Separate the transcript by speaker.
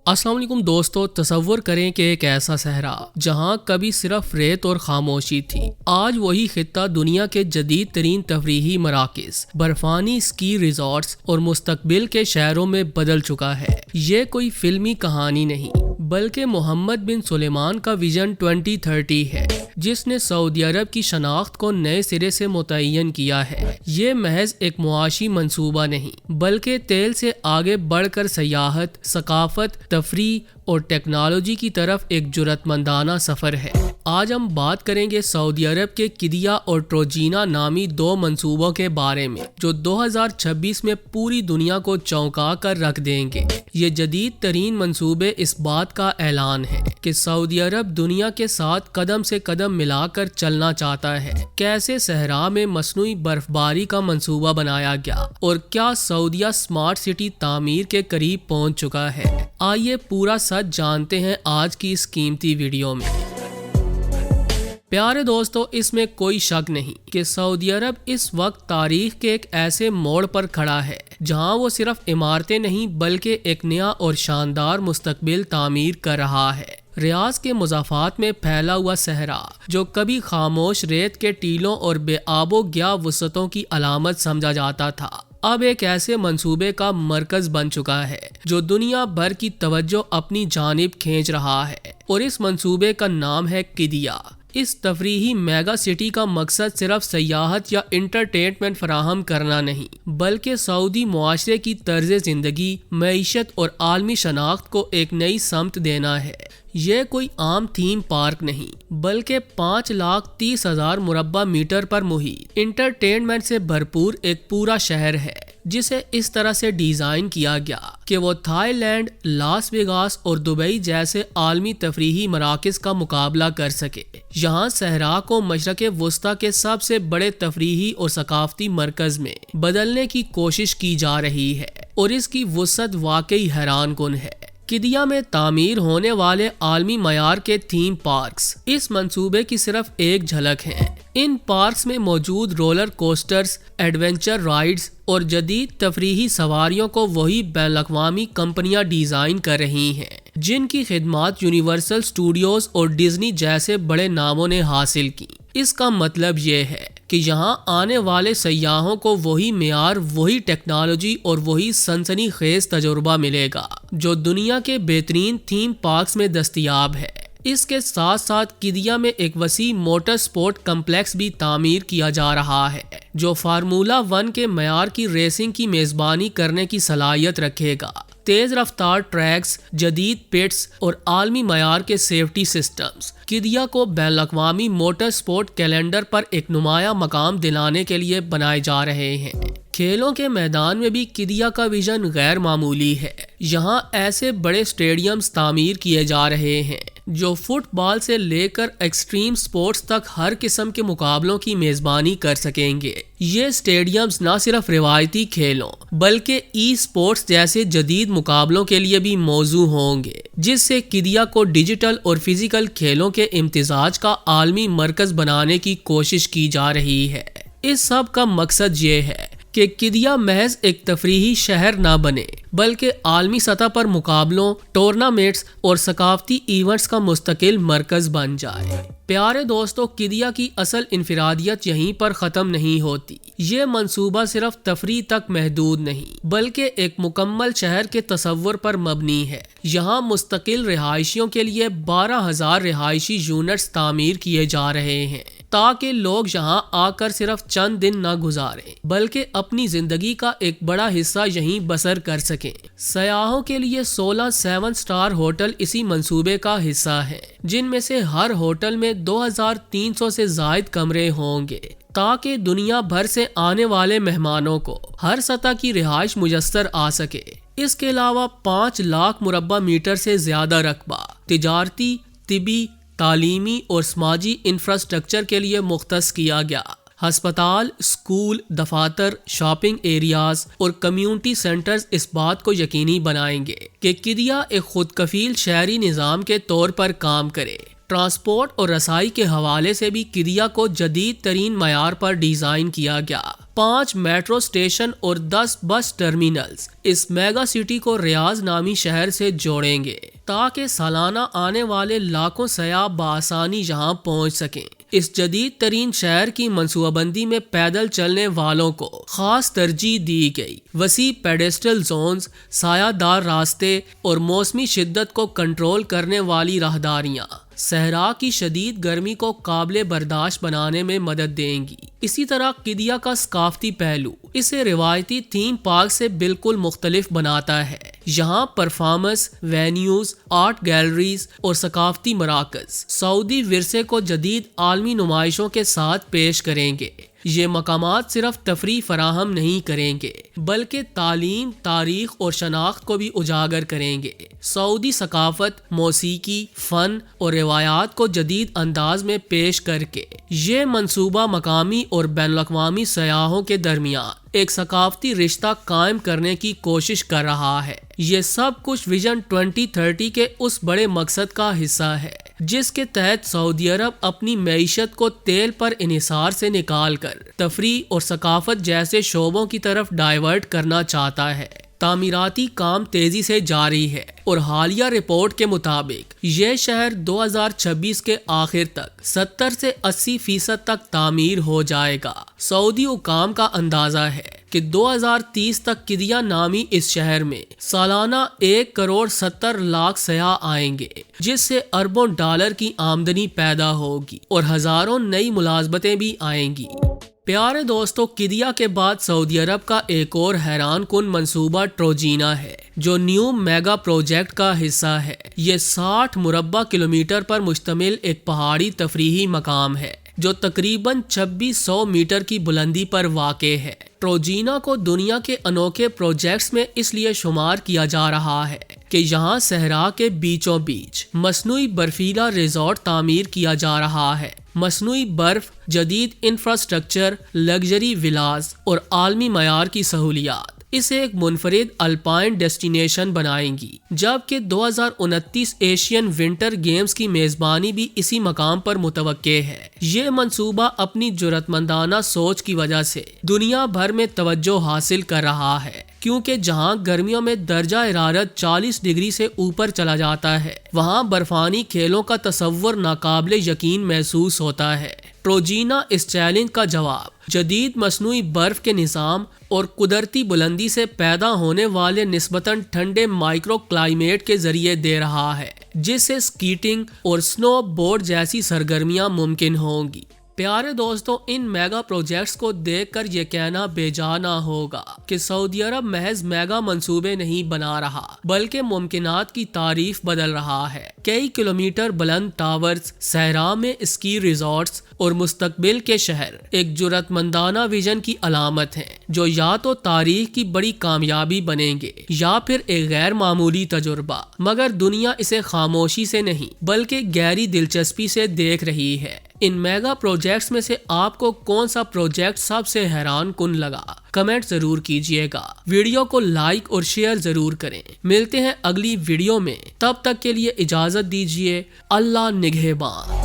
Speaker 1: السلام علیکم دوستو، تصور کریں کہ ایک ایسا صحرا جہاں کبھی صرف ریت اور خاموشی تھی، آج وہی خطہ دنیا کے جدید ترین تفریحی مراکز، برفانی اسکی ریزورٹس اور مستقبل کے شہروں میں بدل چکا ہے۔ یہ کوئی فلمی کہانی نہیں بلکہ محمد بن سلیمان کا ویژن 2030 ہے، جس نے سعودی عرب کی شناخت کو نئے سرے سے متعین کیا ہے۔ یہ محض ایک معاشی منصوبہ نہیں بلکہ تیل سے آگے بڑھ کر سیاحت، ثقافت، تفریح اور ٹیکنالوجی کی طرف ایک جرأت مندانہ سفر ہے۔ آج ہم بات کریں گے سعودی عرب کے قدیہ اور ٹروجینا نامی دو منصوبوں کے بارے میں، جو 2026 میں پوری دنیا کو چونکا کر رکھ دیں گے۔ یہ جدید ترین منصوبے اس بات کا اعلان ہے کہ سعودی عرب دنیا کے ساتھ قدم سے قدم ملا کر چلنا چاہتا ہے۔ کیسے صحرا میں مصنوعی برف باری کا منصوبہ بنایا گیا اور کیا سعودیہ اسمارٹ سٹی تعمیر کے قریب پہنچ چکا ہے؟ آئیے پورا سچ جانتے ہیں آج کی اس قیمتی ویڈیو میں۔ پیارے دوستو، اس میں کوئی شک نہیں کہ سعودی عرب اس وقت تاریخ کے ایک ایسے موڑ پر کھڑا ہے جہاں وہ صرف عمارتیں نہیں بلکہ ایک نیا اور شاندار مستقبل تعمیر کر رہا ہے۔ ریاض کے مضافات میں پھیلا ہوا صحرا، جو کبھی خاموش ریت کے ٹیلوں اور بے آب و گیا وسعتوں کی علامت سمجھا جاتا تھا، اب ایک ایسے منصوبے کا مرکز بن چکا ہے جو دنیا بھر کی توجہ اپنی جانب کھینچ رہا ہے، اور اس منصوبے کا نام ہے قدیہ۔ اس تفریحی میگا سٹی کا مقصد صرف سیاحت یا انٹرٹینمنٹ فراہم کرنا نہیں بلکہ سعودی معاشرے کی طرز زندگی، معیشت اور عالمی شناخت کو ایک نئی سمت دینا ہے۔ یہ کوئی عام تھیم پارک نہیں بلکہ 5,30,000 مربع میٹر پر محیط انٹرٹینمنٹ سے بھرپور ایک پورا شہر ہے، جسے اس طرح سے ڈیزائن کیا گیا کہ وہ تھائی لینڈ، لاس ویگاس اور دبئی جیسے عالمی تفریحی مراکز کا مقابلہ کر سکے۔ یہاں صحرا کو مشرق وسطیٰ کے سب سے بڑے تفریحی اور ثقافتی مرکز میں بدلنے کی کوشش کی جا رہی ہے، اور اس کی وسعت واقعی حیران کن ہے۔ قدیہ میں تعمیر ہونے والے عالمی معیار کے تھیم پارکس اس منصوبے کی صرف ایک جھلک ہیں۔ ان پارکس میں موجود رولر کوسٹرز، ایڈونچر رائیڈز اور جدید تفریحی سواریوں کو وہی بین الاقوامی کمپنیاں ڈیزائن کر رہی ہیں جن کی خدمات یونیورسل اسٹوڈیوز اور ڈزنی جیسے بڑے ناموں نے حاصل کی۔ اس کا مطلب یہ ہے کہ یہاں آنے والے سیاحوں کو وہی معیار، وہی ٹیکنالوجی اور وہی سنسنی خیز تجربہ ملے گا جو دنیا کے بہترین تھیم پارکس میں دستیاب ہے۔ اس کے ساتھ ساتھ قدیہ میں ایک وسیع موٹر سپورٹ کمپلیکس بھی تعمیر کیا جا رہا ہے جو فارمولا 1 کے معیار کی ریسنگ کی میزبانی کرنے کی صلاحیت رکھے گا۔ تیز رفتار ٹریکس، جدید پٹس اور عالمی معیار کے سیفٹی سسٹمز قدیہ کو بین الاقوامی موٹر سپورٹ کیلنڈر پر ایک نمایاں مقام دلانے کے لیے بنائے جا رہے ہیں۔ کھیلوں کے میدان میں بھی قدیہ کا ویژن غیر معمولی ہے۔ یہاں ایسے بڑے اسٹیڈیمز تعمیر کیے جا رہے ہیں جو فٹ بال سے لے کر ایکسٹریم سپورٹس تک ہر قسم کے مقابلوں کی میزبانی کر سکیں گے۔ یہ اسٹیڈیمز نہ صرف روایتی کھیلوں بلکہ ای سپورٹس جیسے جدید مقابلوں کے لیے بھی موزوں ہوں گے، جس سے قدیہ کو ڈیجیٹل اور فزیکل کھیلوں کے امتزاج کا عالمی مرکز بنانے کی کوشش کی جا رہی ہے۔ اس سب کا مقصد یہ ہے کہ قدیہ محض ایک تفریحی شہر نہ بنے بلکہ عالمی سطح پر مقابلوں، ٹورنامنٹس اور ثقافتی ایونٹس کا مستقل مرکز بن جائے۔ پیارے دوستو، قدیہ کی اصل انفرادیت یہیں پر ختم نہیں ہوتی۔ یہ منصوبہ صرف تفریح تک محدود نہیں بلکہ ایک مکمل شہر کے تصور پر مبنی ہے۔ یہاں مستقل رہائشیوں کے لیے 12,000 رہائشی یونٹس تعمیر کیے جا رہے ہیں تاکہ لوگ یہاں آ کر صرف چند دن نہ گزاریں بلکہ اپنی زندگی کا ایک بڑا حصہ یہیں بسر کر سکیں۔ سیاحوں کے لیے 16 7 سٹار ہوٹل اسی منصوبے کا حصہ ہیں، جن میں سے ہر ہوٹل میں 2,300 سے زائد کمرے ہوں گے تاکہ دنیا بھر سے آنے والے مہمانوں کو ہر سطح کی رہائش میسر آ سکے۔ اس کے علاوہ 5 لاکھ مربع میٹر سے زیادہ رقبہ تجارتی، طبی، تعلیمی اور سماجی انفراسٹرکچر کے لیے مختص کیا گیا۔ ہسپتال، اسکول، دفاتر، شاپنگ ایریاز اور کمیونٹی سینٹرز اس بات کو یقینی بنائیں گے کہ قدیہ ایک خود کفیل شہری نظام کے طور پر کام کرے۔ ٹرانسپورٹ اور رسائی کے حوالے سے بھی قدیہ کو جدید ترین معیار پر ڈیزائن کیا گیا 5 میٹرو اسٹیشن اور 10 بس ٹرمینلز اس میگا سٹی کو ریاض نامی شہر سے جوڑیں گے تاکہ سالانہ آنے والے لاکھوں سیاح بآسانی یہاں پہنچ سکیں۔ اس جدید ترین شہر کی منصوبہ بندی میں پیدل چلنے والوں کو خاص ترجیح دی گئی۔ وسیع پیڈسٹل زونز، سایہ دار راستے اور موسمی شدت کو کنٹرول کرنے والی راہداریاں صحرا کی شدید گرمی کو قابل برداشت بنانے میں مدد دیں گی۔ اسی طرح قدیہ کا ثقافتی پہلو اسے روایتی تھیم پارک سے بالکل مختلف بناتا ہے۔ یہاں پرفارمنس وینیوز، آرٹ گیلریز اور ثقافتی مراکز سعودی ورثے کو جدید عالمی نمائشوں کے ساتھ پیش کریں گے۔ یہ مقامات صرف تفریح فراہم نہیں کریں گے بلکہ تعلیم، تاریخ اور شناخت کو بھی اجاگر کریں گے۔ سعودی ثقافت، موسیقی، فن اور روایات کو جدید انداز میں پیش کر کے یہ منصوبہ مقامی اور بین الاقوامی سیاحوں کے درمیان ایک ثقافتی رشتہ قائم کرنے کی کوشش کر رہا ہے۔ یہ سب کچھ ویژن 2030 کے اس بڑے مقصد کا حصہ ہے جس کے تحت سعودی عرب اپنی معیشت کو تیل پر انحصار سے نکال کر تفریح اور ثقافت جیسے شعبوں کی طرف ڈائیورٹ کرنا چاہتا ہے۔ تعمیراتی کام تیزی سے جاری ہے اور حالیہ رپورٹ کے مطابق یہ شہر 2026 کے آخر تک 70 سے 80% تک تعمیر ہو جائے گا۔ سعودی حکام کا اندازہ ہے کہ 2030 تک قدیہ نامی اس شہر میں سالانہ 1.70 کروڑ سیاح آئیں گے، جس سے اربوں ڈالر کی آمدنی پیدا ہوگی اور ہزاروں نئی ملازمتیں بھی آئیں گی۔ پیارے دوستو، قدیہ کے بعد سعودی عرب کا ایک اور حیران کن منصوبہ ٹروجینا ہے جو نیو میگا پروجیکٹ کا حصہ ہے۔ یہ 60 مربع کلومیٹر پر مشتمل ایک پہاڑی تفریحی مقام ہے جو تقریباً 2600 میٹر کی بلندی پر واقع ہے۔ ٹروجینا کو دنیا کے انوکھے پروجیکٹس میں اس لیے شمار کیا جا رہا ہے کہ یہاں صحرا کے بیچوں بیچ مصنوعی برفیلا ریزورٹ تعمیر کیا جا رہا ہے۔ مصنوعی برف، جدید انفراسٹرکچر، لگژری ولاز اور عالمی معیار کی سہولیات اسے ایک منفرد الپائن ڈیسٹینیشن بنائیں گی، جبکہ 2029 ایشین ونٹر گیمز کی میزبانی بھی اسی مقام پر متوقع ہے۔ یہ منصوبہ اپنی جرأتمندانہ سوچ کی وجہ سے دنیا بھر میں توجہ حاصل کر رہا ہے، کیونکہ جہاں گرمیوں میں درجہ حرارت 40 ڈگری سے اوپر چلا جاتا ہے، وہاں برفانی کھیلوں کا تصور ناقابل یقین محسوس ہوتا ہے۔ ٹروجینا اس چیلنج کا جواب جدید مصنوعی برف کے نظام اور قدرتی بلندی سے پیدا ہونے والے نسبتاً ٹھنڈے مائکرو کلائمیٹ کے ذریعے دے رہا ہے، جس سے اسکیٹنگ اور سنو بورڈ جیسی سرگرمیاں ممکن ہوں گی۔ پیارے دوستوں، ان میگا پروجیکٹس کو دیکھ کر یہ کہنا بے جا نہ ہوگا کہ سعودی عرب محض میگا منصوبے نہیں بنا رہا بلکہ ممکنات کی تعریف بدل رہا ہے۔ کئی کلومیٹر بلند ٹاورز، صحرا میں اسکی ریزورٹس اور مستقبل کے شہر ایک جرأتمندانہ ویژن کی علامت ہیں جو یا تو تاریخ کی بڑی کامیابی بنیں گے یا پھر ایک غیر معمولی تجربہ، مگر دنیا اسے خاموشی سے نہیں بلکہ گہری دلچسپی سے دیکھ رہی ہے۔ ان میگا پروجیکٹس میں سے آپ کو کون سا پروجیکٹ سب سے حیران کن لگا؟ کمنٹ ضرور کیجئے گا۔ ویڈیو کو لائک اور شیئر ضرور کریں۔ ملتے ہیں اگلی ویڈیو میں، تب تک کے لیے اجازت دیجیے۔ اللہ نگہبان۔